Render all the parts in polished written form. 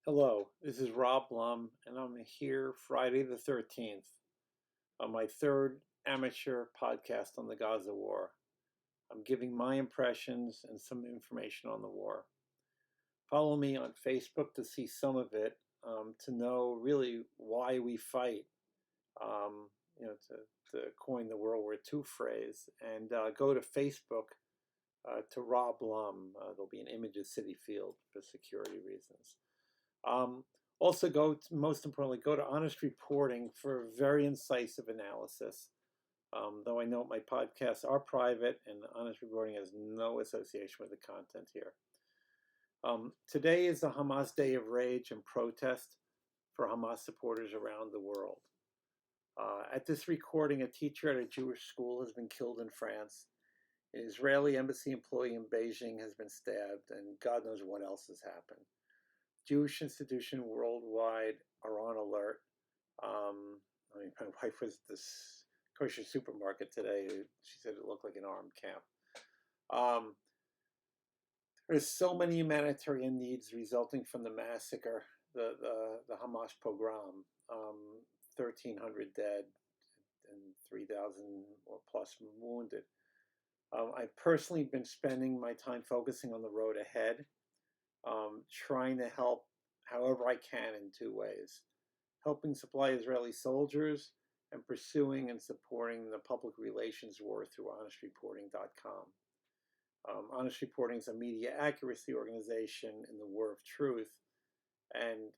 Hello, this is Rob Blum, and I'm here Friday the 13th on my third amateur podcast on the Gaza war. I'm giving my impressions and some information on the war. Follow me on Facebook to see some of it, to know really why we fight, to coin the World War II phrase, and go to Facebook to Rob Blum. There'll be an image of City Field for security reasons. Um, Also, most importantly, go to Honest Reporting for very incisive analysis. Though I note my podcasts are private and Honest Reporting has no association with the content here. Today is the Hamas Day of Rage and protest for Hamas supporters around the world. At this recording, a teacher at a Jewish school has been killed in France. An Israeli embassy employee in Beijing has been stabbed, and God knows what else has happened. Jewish institutions worldwide are on alert. My wife was at this kosher supermarket today. She said it looked like an armed camp. There's so many humanitarian needs resulting from the massacre, the Hamas pogrom. 1,300 dead and 3,000 or plus wounded. I've personally been spending my time focusing on the road ahead, trying to help however I can in two ways: helping supply Israeli soldiers and pursuing and supporting the public relations war through honestreporting.com. Honest Reporting is a media accuracy organization in the war of truth, and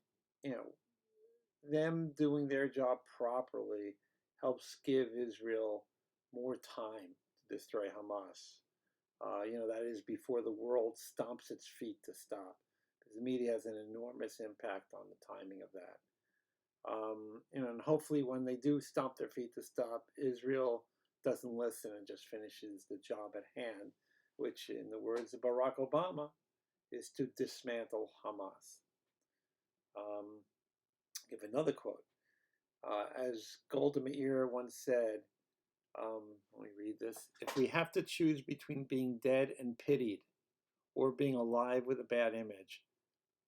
them doing their job properly helps give Israel more time to destroy Hamas. That is before the world stomps its feet to stop. Because the media has an enormous impact on the timing of that. And hopefully when they do stomp their feet to stop, Israel doesn't listen and just finishes the job at hand, which, in the words of Barack Obama, is to dismantle Hamas. Give another quote. As Golda Meir once said, let me read this: if we have to choose between being dead and pitied or being alive with a bad image,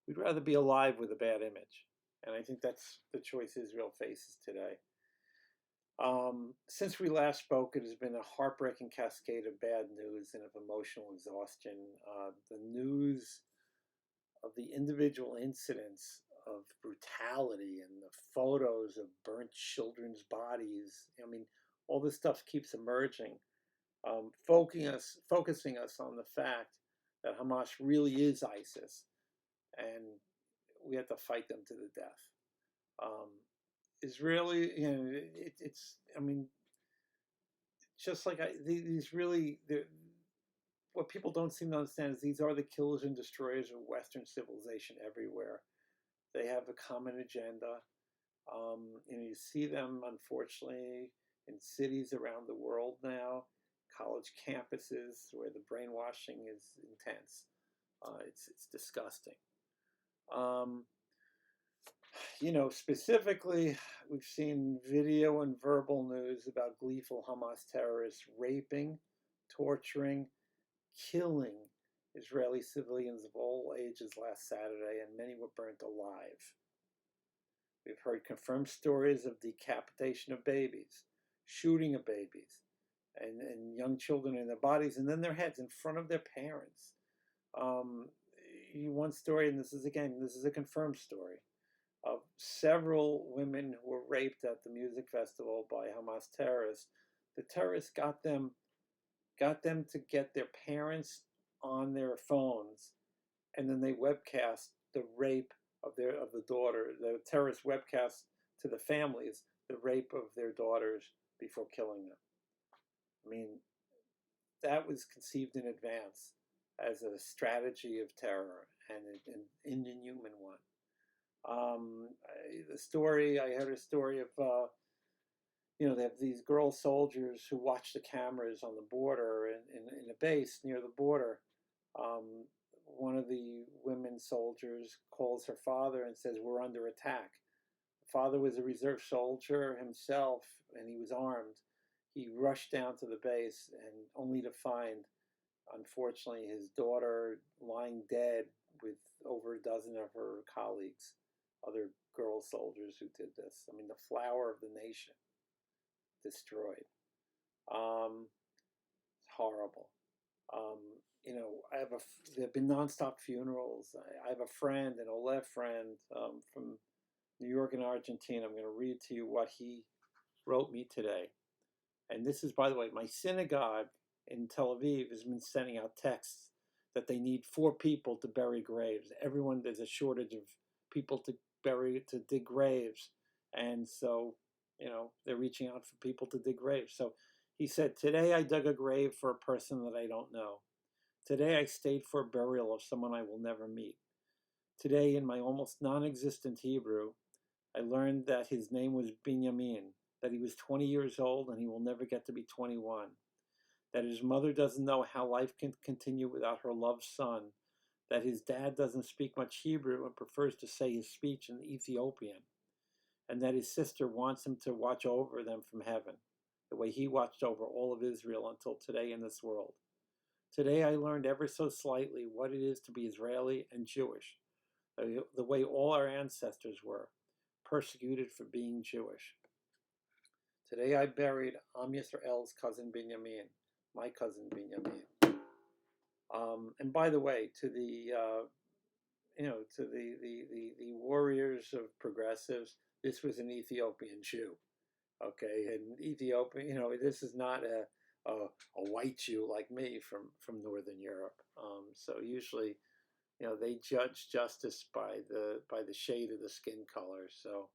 we'd rather be alive with a bad image. And I think that's the choice Israel faces today. Since we last spoke, it has been a heartbreaking cascade of bad news and of emotional exhaustion. The news of the individual incidents of brutality and the photos of burnt children's bodies. I mean, all this stuff keeps emerging, focusing us on the fact that Hamas really is ISIS, and we have to fight them to the death. Israeli, I mean, just like these really, what people don't seem to understand is these are the killers and destroyers of Western civilization everywhere. They have a common agenda. You see them, unfortunately, in cities around the world now, college campuses where the brainwashing is intense. It's disgusting. Specifically, we've seen video and verbal news about gleeful Hamas terrorists raping, torturing, killing Israeli civilians of all ages last Saturday, and many were burnt alive. We've heard confirmed stories of decapitation of babies, shooting of babies, and young children in their bodies and then their heads in front of their parents. One story, and this is a confirmed story, of several women who were raped at the music festival by Hamas terrorists. The terrorists got them to get their parents on their phones, and then they webcast the rape of the daughter. The terrorist webcast to the families the rape of their daughters before killing them. I mean, that was conceived in advance as a strategy of terror, and an inhuman one. I heard a story of, they have these girl soldiers who watch the cameras on the border in a base near the border. One of the women soldiers calls her father and says, "We're under attack." The father was a reserve soldier himself, and he was armed. He rushed down to the base, and only to find, unfortunately, his daughter lying dead with over a dozen of her colleagues, other girl soldiers who did this. I mean, the flower of the nation destroyed. It's horrible. Um, there have been nonstop funerals. I have a friend, an Oleg friend from New York and Argentina. I'm going to read to you what he wrote me today. And this is, by the way, my synagogue in Tel Aviv has been sending out texts that they need 4 people to bury graves. There's a shortage of people to dig graves. And so, they're reaching out for people to dig graves. So he said, today I dug a grave for a person that I don't know. Today I stayed for a burial of someone I will never meet. Today, in my almost non-existent Hebrew, I learned that his name was Binyamin, that he was 20 years old and he will never get to be 21, that his mother doesn't know how life can continue without her loved son, that his dad doesn't speak much Hebrew and prefers to say his speech in Ethiopian, and that his sister wants him to watch over them from heaven, the way he watched over all of Israel until today in this world. Today I learned ever so slightly what it is to be Israeli and Jewish, the way all our ancestors were, persecuted for being Jewish. Today I buried Am Yisrael's cousin Binyamin, my cousin Binyamin. And by the way, to the warriors of progressives, this was an Ethiopian Jew, okay? And Ethiopia, this is not a white Jew like me from Northern Europe. So usually, they judge justice by the shade of the skin color. So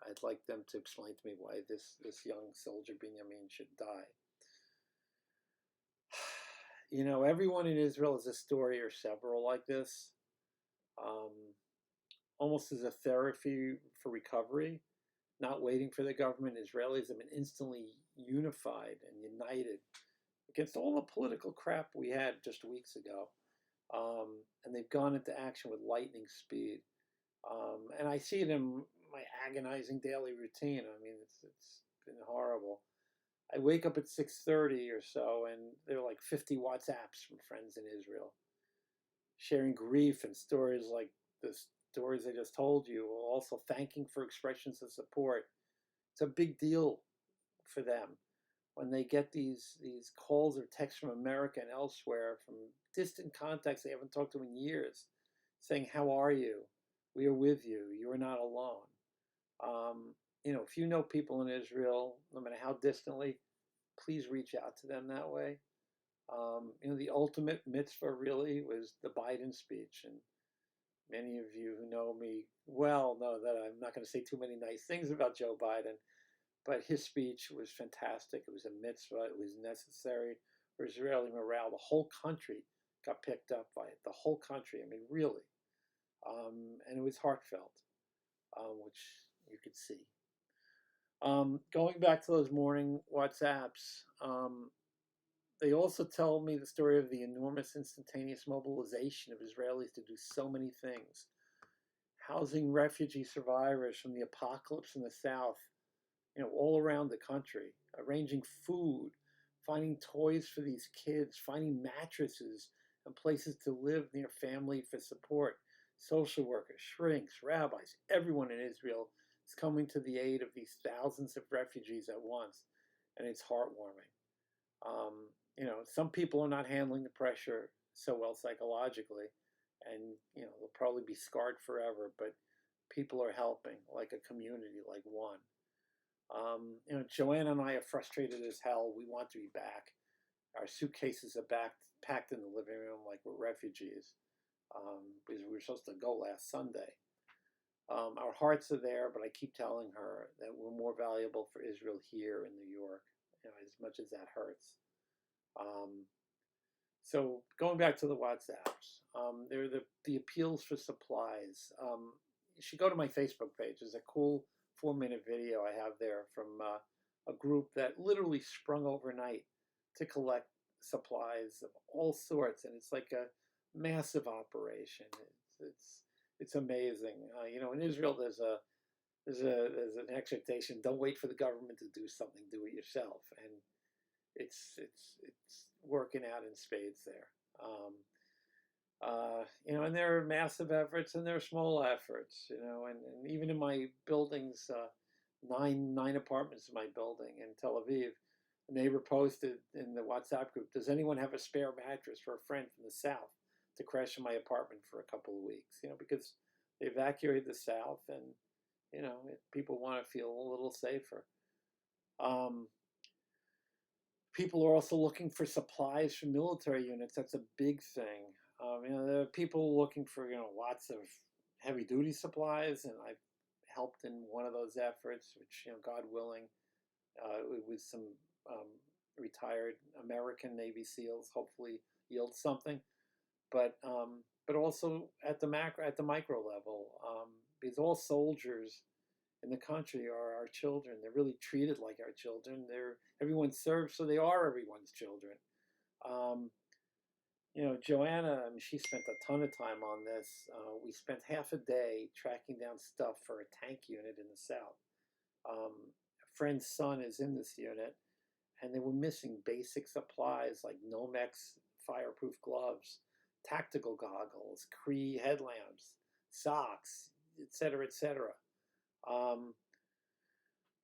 I'd like them to explain to me why this young soldier Binyamin should die. Everyone in Israel has a story or several like this, almost as a therapy for recovery, not waiting for the government. Israelis have been instantly unified and united against all the political crap we had just weeks ago. And they've gone into action with lightning speed. And I see it in my agonizing daily routine. I mean, it's been horrible. I wake up at 6:30 or so, and there are like 50 WhatsApps from friends in Israel, sharing grief and stories like the stories I just told you, also thanking for expressions of support. It's a big deal for them when they get these calls or texts from America and elsewhere, from distant contacts they haven't talked to in years, saying, "How are you? We are with you. You are not alone." If you know people in Israel, no matter how distantly, please reach out to them that way. The ultimate mitzvah really was the Biden speech. And many of you who know me well know that I'm not going to say too many nice things about Joe Biden, but his speech was fantastic. It was a mitzvah. It was necessary for Israeli morale. The whole country got picked up by it. The whole country. I mean, really. And it was heartfelt, which you could see. Going back to those morning WhatsApps, they also tell me the story of the enormous instantaneous mobilization of Israelis to do so many things. Housing refugee survivors from the apocalypse in the South, all around the country, arranging food, finding toys for these kids, finding mattresses and places to live near family for support. Social workers, shrinks, rabbis, everyone in Israel is coming to the aid of these thousands of refugees at once, and it's heartwarming. Some people are not handling the pressure so well psychologically, and they'll probably be scarred forever, but people are helping like a community, like one. Joanne and I are frustrated as hell. We want to be back. Our suitcases are packed in the living room like we're refugees, because we were supposed to go last Sunday. Our hearts are there, but I keep telling her that we're more valuable for Israel here in New York, as much as that hurts. So going back to the WhatsApps, there are the appeals for supplies. You should go to my Facebook page. There's a cool 4-minute video I have there from a group that literally sprung overnight to collect supplies of all sorts, and it's like a massive operation. It's amazing. In Israel, there's an expectation: don't wait for the government to do something, do it yourself, and it's working out in spades there. And there are massive efforts and there are small efforts, and even in my buildings, nine apartments in my building in Tel Aviv, a neighbor posted in the WhatsApp group, does anyone have a spare mattress for a friend from the South to crash in my apartment for a couple of weeks? Because they evacuated the South and, people want to feel a little safer. Um, People are also looking for supplies from military units. That's a big thing. There are people looking for, lots of heavy duty supplies, and I've helped in one of those efforts, which, God willing, with some um, retired American Navy SEALs, hopefully yield something. But also at the micro level, because all soldiers in the country are our children. They're really treated like our children. They're everyone's served, so they are everyone's children. Um, Joanna, she spent a ton of time on this. We spent half a day tracking down stuff for a tank unit in the South. A friend's son is in this unit, and they were missing basic supplies like Nomex fireproof gloves, tactical goggles, Cree headlamps, socks, etc., etc. Um,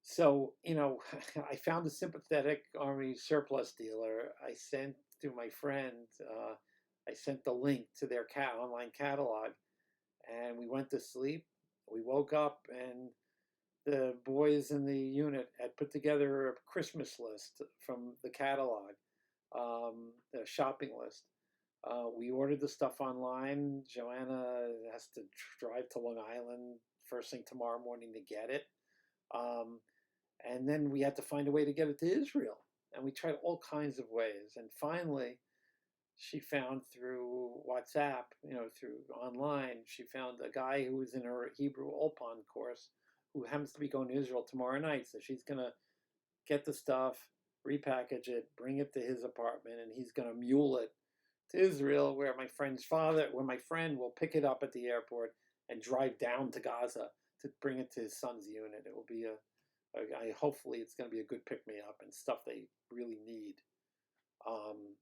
so, I found a sympathetic Army surplus dealer. I sent to my friend, I sent the link to their online catalog, and we went to sleep. We woke up, and the boys in the unit had put together a Christmas list from the catalog, the shopping list. We ordered the stuff online. Joanna has to drive to Long Island first thing tomorrow morning to get it. And then we had to find a way to get it to Israel. And we tried all kinds of ways. And finally, she found through WhatsApp, through online, she found a guy who was in her Hebrew Ulpan course who happens to be going to Israel tomorrow night. So she's going to get the stuff, repackage it, bring it to his apartment, and he's going to mule it to Israel, where my friend will pick it up at the airport and drive down to Gaza to bring it to his son's unit. It will be hopefully it's going to be a good pick-me-up and stuff they really need.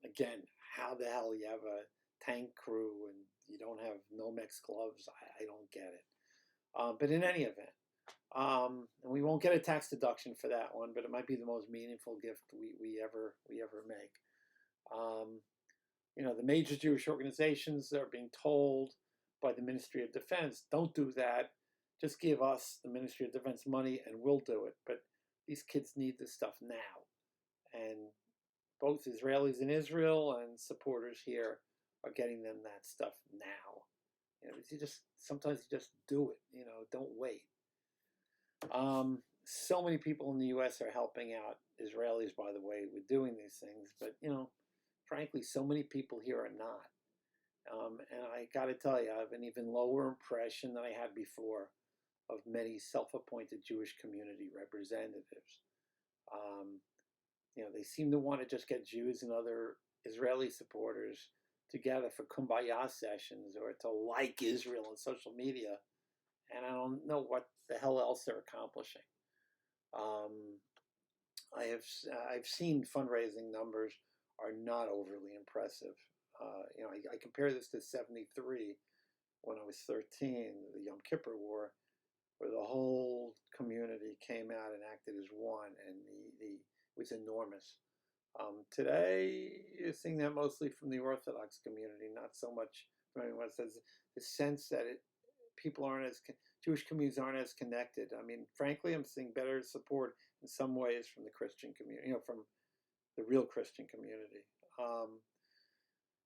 Again, how the hell you have a tank crew and you don't have Nomex gloves? I don't get it. But in any event, and we won't get a tax deduction for that one, but it might be the most meaningful gift we ever make. The major Jewish organizations are being told by the Ministry of Defense, don't do that. Just give us, the Ministry of Defense, money and we'll do it. But these kids need this stuff now. And both Israelis in Israel and supporters here are getting them that stuff now. Sometimes you just do it, don't wait. So many people in the U.S. are helping out Israelis, by the way, with doing these things. But, frankly, so many people here are not. And I got to tell you, I have an even lower impression than I had before of many self-appointed Jewish community representatives. They seem to want to just get Jews and other Israeli supporters together for kumbaya sessions or to like Israel on social media. And I don't know what the hell else they're accomplishing. I've seen fundraising numbers are not overly impressive. I compare this to 73 when I was 13, the Yom Kippur War, where the whole community came out and acted as one, and it was enormous. Today, you're seeing that mostly from the Orthodox community, not so much from anyone else. There's the sense that Jewish communities aren't as connected. I mean, frankly, I'm seeing better support in some ways from the Christian community, from the real Christian community.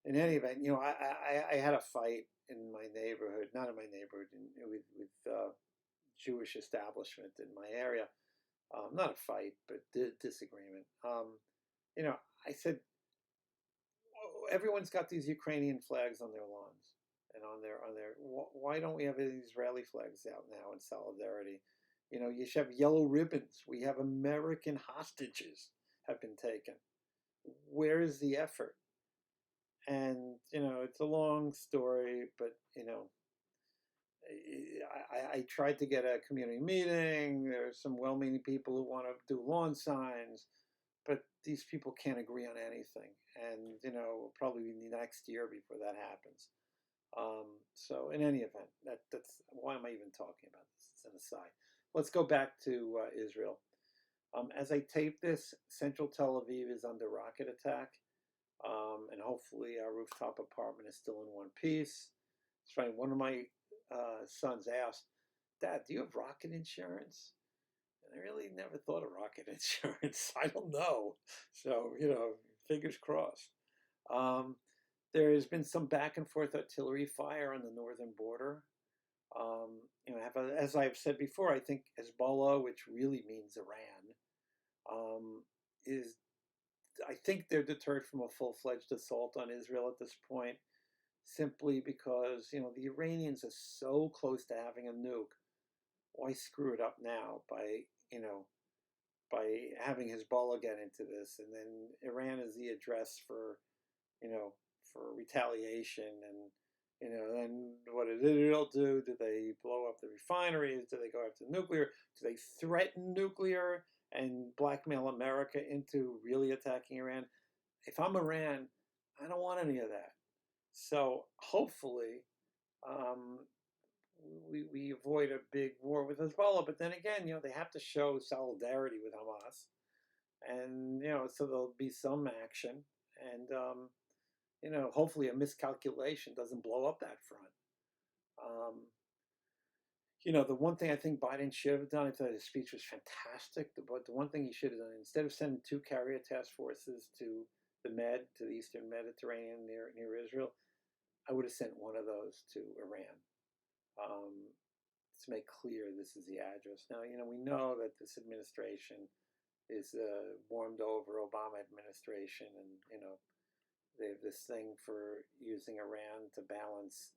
In any event, I had a fight in my neighborhood, not in my neighborhood, with Jewish establishment in my area. Not a fight, but disagreement. I said, everyone's got these Ukrainian flags on their lawns and on their. Why don't we have Israeli flags out now in solidarity? You should have yellow ribbons. We have American hostages have been taken. Where is the effort? And it's a long story, but I tried to get a community meeting. There's some well-meaning people who want to do lawn signs, but these people can't agree on anything. And, probably next year before that happens. So in any event, that's why am I even talking about this? It's an aside. Let's go back to Israel. As I tape this, central Tel Aviv is under rocket attack, and hopefully our rooftop apartment is still in one piece. It's funny. One of my sons asked, "Dad, do you have rocket insurance?" And I really never thought of rocket insurance. I don't know. So, fingers crossed. Um, there has been some back and forth artillery fire on the northern border. As I've said before, I think Hezbollah, which really means Iran, is I think they're deterred from a full-fledged assault on Israel at this point, simply because the Iranians are so close to having a nuke. Why screw it up now by having Hezbollah get into this, and then Iran is the address for retaliation, and then what did Israel do? Do they blow up the refineries? Do they go after nuclear? Do they threaten nuclear and blackmail America into really attacking Iran? If I'm Iran, I don't want any of that. So hopefully, um, we avoid a big war with Hezbollah. But then again, they have to show solidarity with Hamas, and so there'll be some action, and hopefully a miscalculation doesn't blow up that front. The one thing I think Biden should have done, I thought his speech was fantastic, but the one thing he should have done, instead of sending 2 carrier task forces to to the Eastern Mediterranean near Israel, I would have sent one of those to Iran, to make clear this is the address. Now, we know that this administration is warmed over Obama administration, and they have this thing for using Iran to balance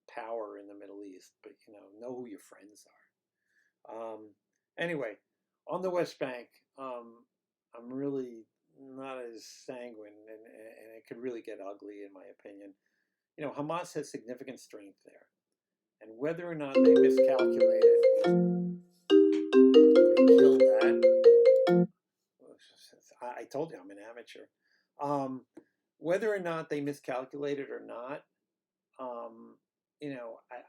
power in the Middle East, but know who your friends are. Anyway, on the West Bank, I'm really not as sanguine, and it could really get ugly, in my opinion. Hamas has significant strength there, and whether or not they miscalculated, kill that. I told you I'm an amateur. Whether or not they miscalculated or not,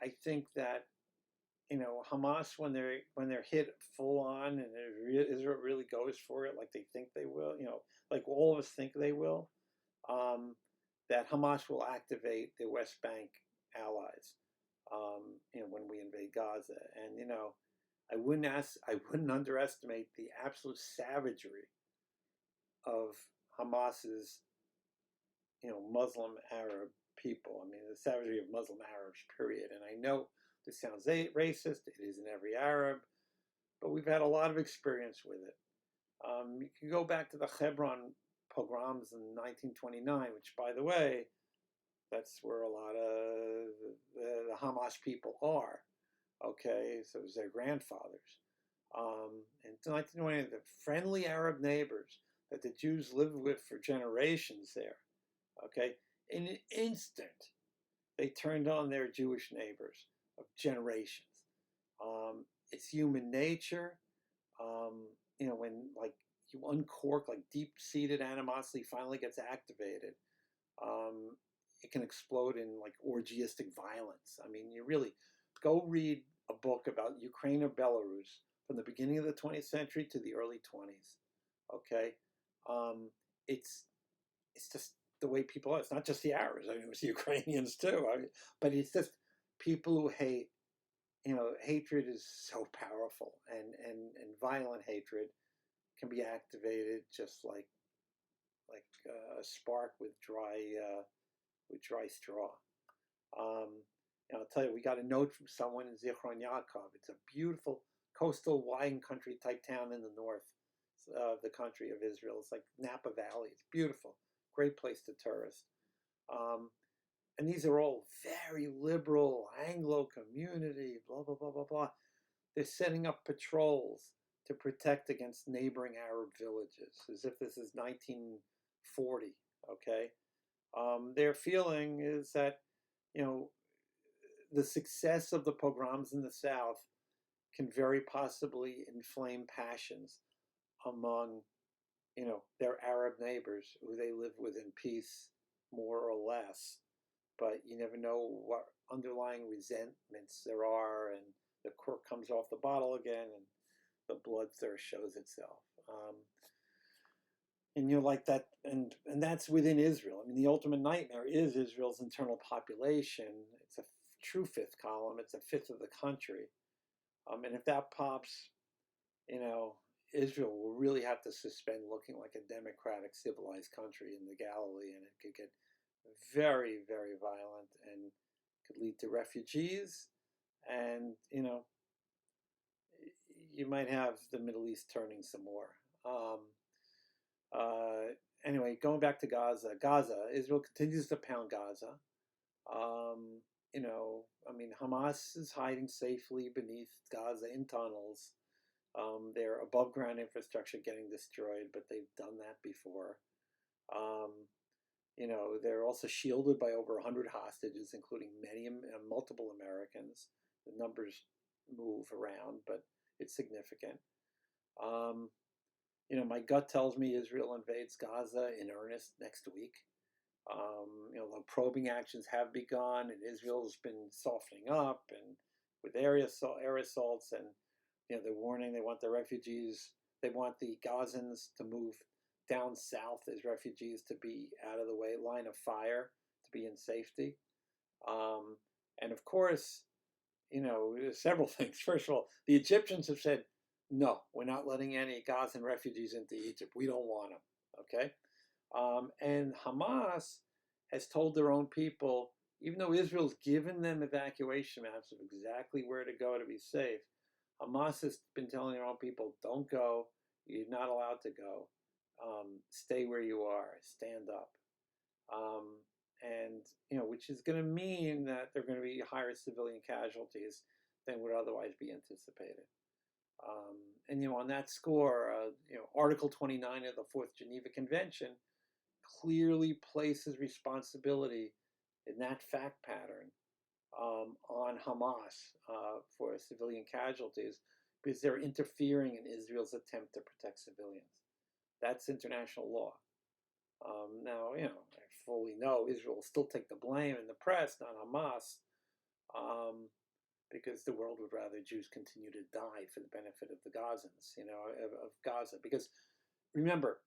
I think that Hamas, when they're hit full on, and Israel really goes for it like they think they will, like all of us think they will, that Hamas will activate the West Bank allies, when we invade Gaza, and I wouldn't underestimate the absolute savagery of Hamas's Muslim Arab people. I mean, the savagery of Muslim Arabs, period. And I know this sounds racist. It isn't every Arab, but we've had a lot of experience with it. You can go back to the Hebron pogroms in 1929, which, by the way, that's where a lot of the Hamas people are. Okay, so it was their grandfathers. In 1920, the friendly Arab neighbors that the Jews lived with for generations there, okay, in an instant, they turned on their Jewish neighbors of generations. It's human nature. When you uncork, like deep-seated animosity finally gets activated, it can explode in like orgiastic violence. I mean, you really go read a book about Ukraine or Belarus from the beginning of the 20th century to the early 20s. Okay, it's just the way people are. It's not just the Arabs. I mean, it was the Ukrainians too. But it's just people who hate. Hatred is so powerful, and violent hatred can be activated just like a spark with dry straw. And I'll tell you, we got a note from someone in Zichron Yaakov. It's a beautiful coastal wine country type town in the north of the country of Israel. It's like Napa Valley. It's beautiful, great place to tourist. And these are all very liberal Anglo community, blah, blah, blah, blah, blah. They're setting up patrols to protect against neighboring Arab villages, as if this is 1940, okay? Their feeling is that, the success of the pogroms in the south can very possibly inflame passions among, their Arab neighbors who they live with in peace, more or less. but you never know what underlying resentments there are, and the cork comes off the bottle again, and the bloodthirst shows itself. And like that, and that's within Israel. I mean, the ultimate nightmare is Israel's internal population. It's a true fifth column. It's a fifth of the country. And if that pops, Israel will really have to suspend looking like a democratic, civilized country in the Galilee, and it could get very, very violent and could lead to refugees. And, you might have the Middle East turning some more. Anyway, going back to Gaza, Israel continues to pound Gaza. Hamas is hiding safely beneath Gaza in tunnels. Their above ground infrastructure getting destroyed, but they've done that before. They're also shielded by over 100 hostages, including multiple Americans. The numbers move around, but it's significant. My gut tells me Israel invades Gaza in earnest next week. The probing actions have begun, and Israel's been softening up and with air assaults, and they're warning they want the refugees, they want the Gazans to move down south as refugees, to be out of the way, line of fire, to be in safety. And of course, there's several things. First of all, the Egyptians have said, no, we're not letting any Gazan refugees into Egypt. We don't want them, okay? And Hamas has told their own people, even though Israel's given them evacuation maps of exactly where to go to be safe, Hamas has been telling their own people, don't go, you're not allowed to go, stay where you are, stand up. Which is going to mean that there are going to be higher civilian casualties than would otherwise be anticipated. On that score, Article 29 of the Fourth Geneva Convention clearly places responsibility in that fact pattern on Hamas for civilian casualties, because they're interfering in Israel's attempt to protect civilians. That's international law. Now, I fully know Israel will still take the blame in the press, not Hamas, because the world would rather Jews continue to die for the benefit of the Gazans, of Gaza. Because remember,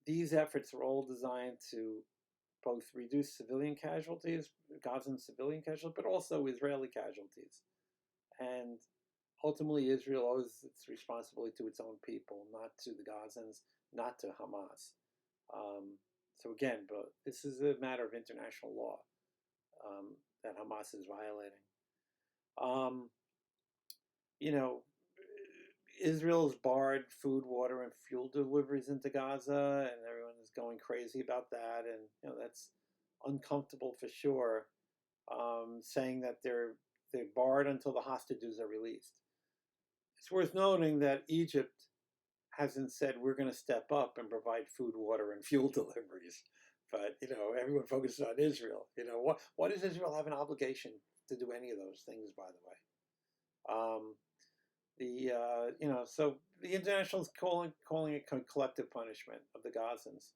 these efforts are all designed to both reduce civilian casualties, Gazan civilian casualties, but also Israeli casualties. And ultimately, Israel owes its responsibility to its own people, not to the Gazans, not to Hamas. So again, but this is a matter of international law that Hamas is violating. Israel's barred food, water, and fuel deliveries into Gaza, and everyone is going crazy about that, and that's uncomfortable for sure. Saying that they're barred until the hostages are released. It's worth noting that Egypt hasn't said we're going to step up and provide food, water, and fuel deliveries. But, everyone focuses on Israel. Why does Israel have an obligation to do any of those things, by the way? So the international is calling it collective punishment of the Gazans.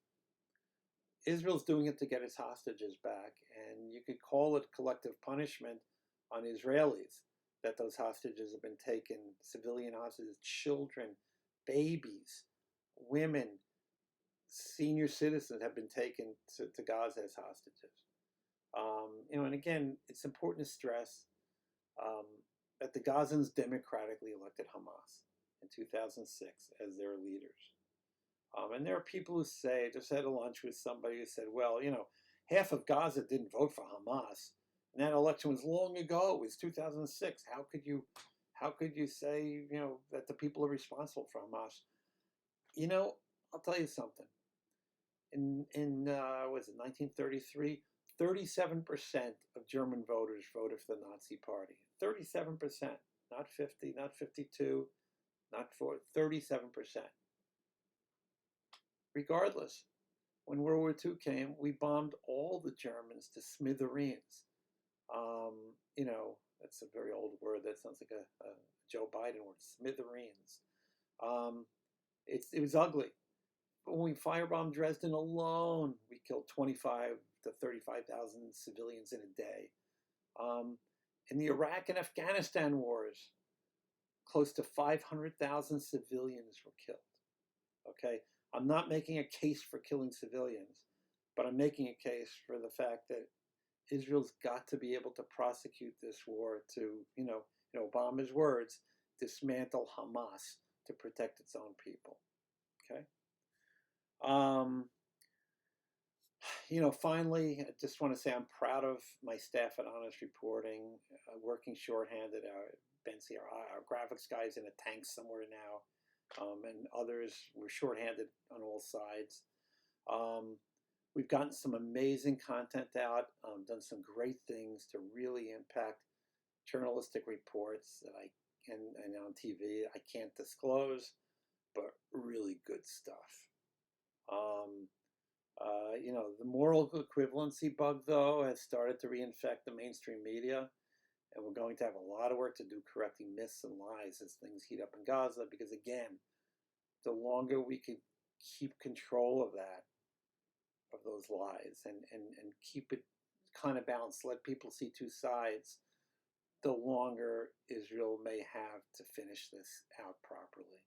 Israel's doing it to get its hostages back, and you could call it collective punishment on Israelis that those hostages have been taken, civilian hostages, children, babies, women, senior citizens have been taken to Gaza as hostages. And again, it's important to stress that the Gazans democratically elected Hamas in 2006 as their leaders. And there are people who say, I just had a lunch with somebody who said, well, half of Gaza didn't vote for Hamas. And that election was long ago. It was 2006. How could you say, that the people are responsible for Hamas? I'll tell you something. In 1933, 37% of German voters voted for the Nazi Party. 37%, not 50, not 52, not 4, 37%. Regardless, when World War II came, we bombed all the Germans to smithereens. That's a very old word. That sounds like a Joe Biden word, smithereens. It was ugly. But when we firebombed Dresden alone, we killed 25 to 35,000 civilians in a day. In the Iraq and Afghanistan wars, close to 500,000 civilians were killed. Okay, I'm not making a case for killing civilians, but I'm making a case for the fact that Israel's got to be able to prosecute this war to, in Obama's words, dismantle Hamas to protect its own people. Okay. Finally, I just want to say I'm proud of my staff at Honest Reporting, working shorthanded. Benzie, our graphics guy's in a tank somewhere now, and others were shorthanded on all sides. We've gotten some amazing content out, done some great things to really impact journalistic reports that and on TV I can't disclose, but really good stuff. The moral equivalency bug, though, has started to reinfect the mainstream media, and we're going to have a lot of work to do correcting myths and lies as things heat up in Gaza, because, again, the longer we can keep control of those lies, and keep it kind of balanced, let people see two sides, the longer Israel may have to finish this out properly.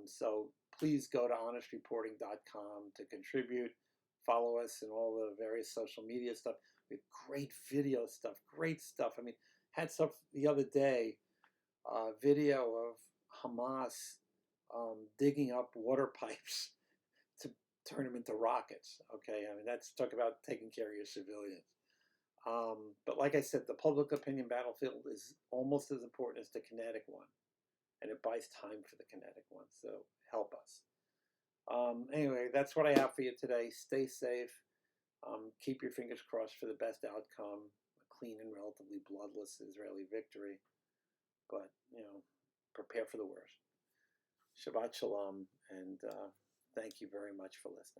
So please go to honestreporting.com to contribute. Follow us in all the various social media stuff. We have great video stuff, great stuff. I mean, had stuff the other day, video of Hamas digging up water pipes to turn them into rockets. Okay, I mean, that's talk about taking care of your civilians. But like I said, the public opinion battlefield is almost as important as the kinetic one, and it buys time for the kinetic one, so help us. Anyway, that's what I have for you today. Stay safe. Keep your fingers crossed for the best outcome, a clean and relatively bloodless Israeli victory. But, prepare for the worst. Shabbat Shalom, and thank you very much for listening.